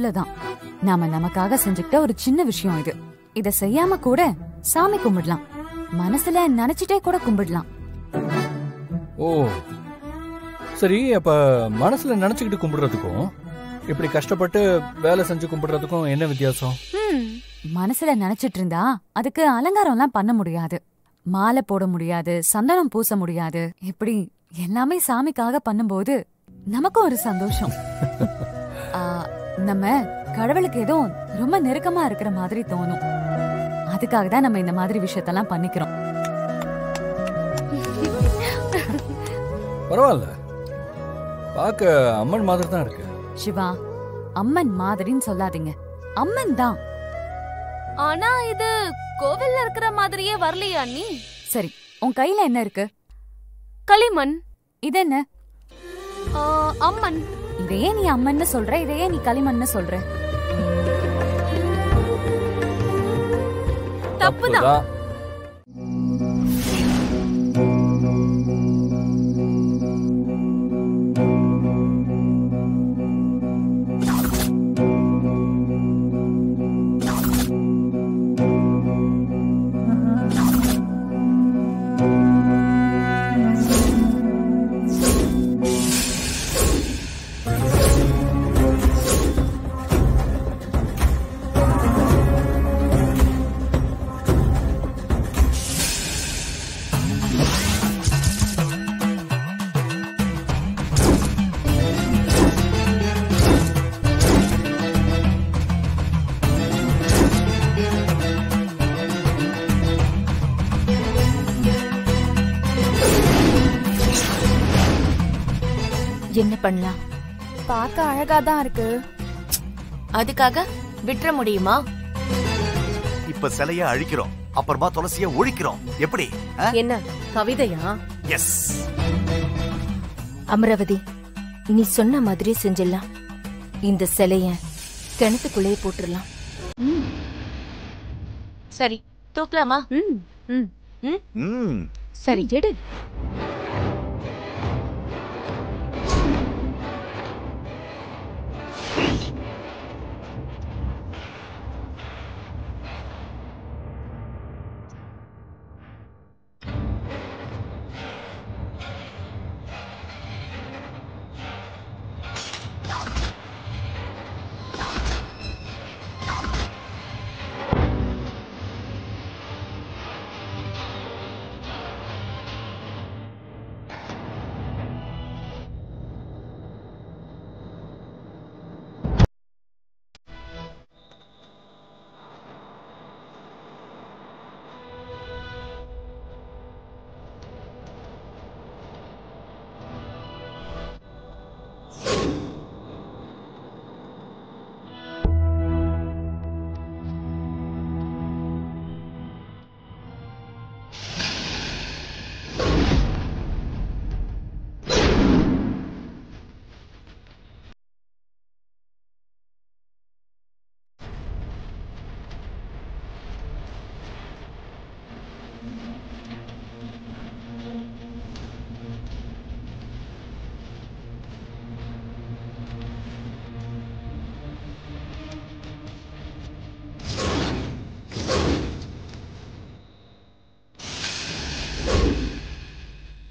அவ்வளவுதான். நாம நமக்காக செஞ்சுக்கிட்ட ஒரு சின்ன விஷயம் இது. இத செய்யாம கூட சாமி கும்பிடலாம், மனசுல நினைச்சிட்டே கூட கும்பிடலாம். ஓ சரி, அப்ப மனசுல நினைச்சுக்கிட்டு கும்பிடுறதுக்கும் இப்படி கஷ்டப்பட்டு வேலை செஞ்சு கும்பிடுறதுக்கும் என்ன வித்தியாசம்? மனசுல நினைச்சிட்டு இருந்தா அதுக்கு அலங்காரம் எல்லாம் பண்ண முடியாது, மாலை போட முடியாது, சந்தனம் பூச முடியாது. இப்படி எல்லாமே சாமிக்காக பண்ணும்போது நமக்கும் ஒரு சந்தோஷம். நம்ம கடவுளுக்கு ஏதோ ரொம்ப நெருக்கமா இருக்கிற மாதிரி தோணும். அதுக்காக தான் நம்ம இந்த மாதிரி விஷயத்தெல்லாம் பண்ணிக்கிறோம். பரவாயில்ல, பார்க்க அம்மன் மாதிரி தான் இருக்கு. சிவா, அம்மன் மாதிரின்னு சொல்லாதீங்க, அம்மன் தான். ஆனா இது கோவில்ல இருக்கிற மாதிரியே வரலையா நீ? சரி, உன் கையில என்ன இருக்கு? களிமண். இது என்ன? அம்மன். இதையே நீ அம்மன்னு சொல்ற, இதையே நீ களிமண்ணு சொல்ற? தப்புதான். என்ன பண்ணலாம்? பார்க்க அழகாதான் இருக்கு, அதுக்காக விட்டுற முடியுமா? இப்ப சிலைய அழிக்கிறோம், அப்புறமா துளசிய ஒழிக்கிறோம். எப்படி? என்ன கவிதையா? எஸ். அமராவதி, நீ சொன்ன மாதிரி செஞ்சிடலாம். இந்த சிலைய கிணத்துக்குள்ளே போட்டுடலாம். சரி, தூக்கலாமா? சரி, எடு.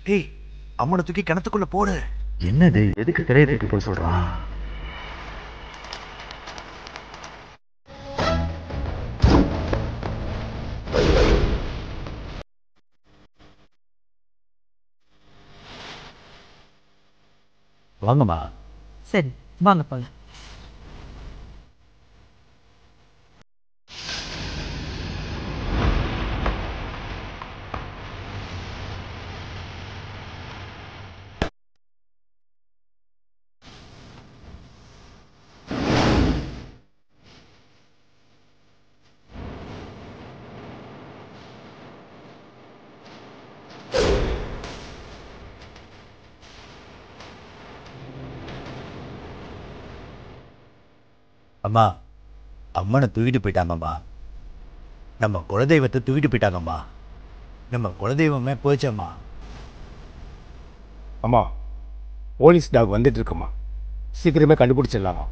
டேய், அம்மனை தூக்கி கிணத்துக்குள்ள போடு. என்னது? எதுக்கு திரையை தூக்கி போய் சொல்றான்? வாங்கம்மா. சரி, வாங்க போலாம். அம்மா, அம்மனை தூக்கிட்டு போயிட்டாங்கம்மா. நம்ம குலதெய்வத்தை தூக்கிட்டு போயிட்டாங்கம்மா. நம்ம குலதெய்வமே போச்சம்மா. அம்மா, போலீஸ் டாக் வந்துட்டு இருக்குமா, சீக்கிரமே கண்டுபிடிச்சிடலாமா?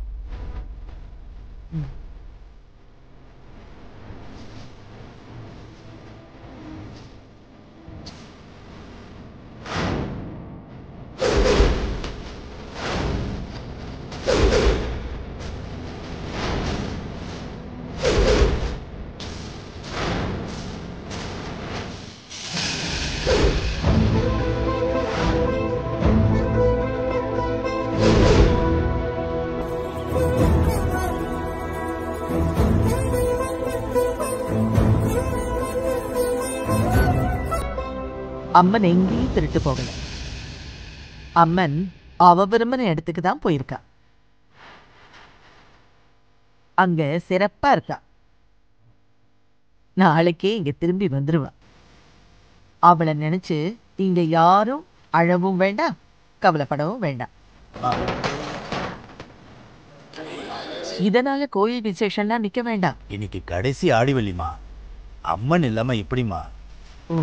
அம்மன் எங்கேயும் திருட்டு போகல. அம்மன் அவ விரும்பின இடத்துக்கு தான் போயிருக்கா. அங்க சிறப்பா இருக்கா. நாளைக்கே இங்க திரும்பி வந்துருவா. அவளை நினைச்சு இங்க யாரும் அழவும் வேண்டாம், கவலைப்படவும் வேண்டாம். இதனால கோயில் விசேஷம்லாம் நிக்க வேண்டாம். இன்னைக்கு கடைசி ஆடிவெள்ளிமா, அம்மன் இல்லாம எப்படிமா? ஓ,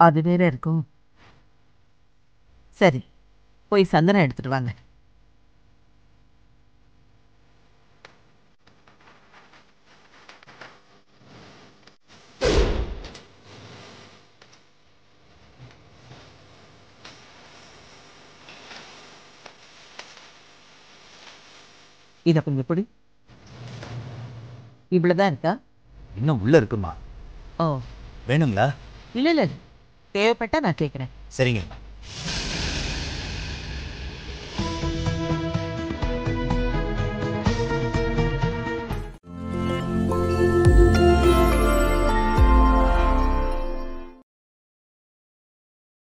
அது வேற இருக்கும். சரி, போய் சந்தனம் எடுத்துட்டு வாங்க. இதை கொஞ்சம் எப்படி இவ்வளவுதான் இருக்கா? இன்னும் உள்ள இருக்குமா? ஓ, வேணுங்களா? இல்ல இல்ல, தேவைப்பட்டா நான் கேட்குறேன். சரிங்க.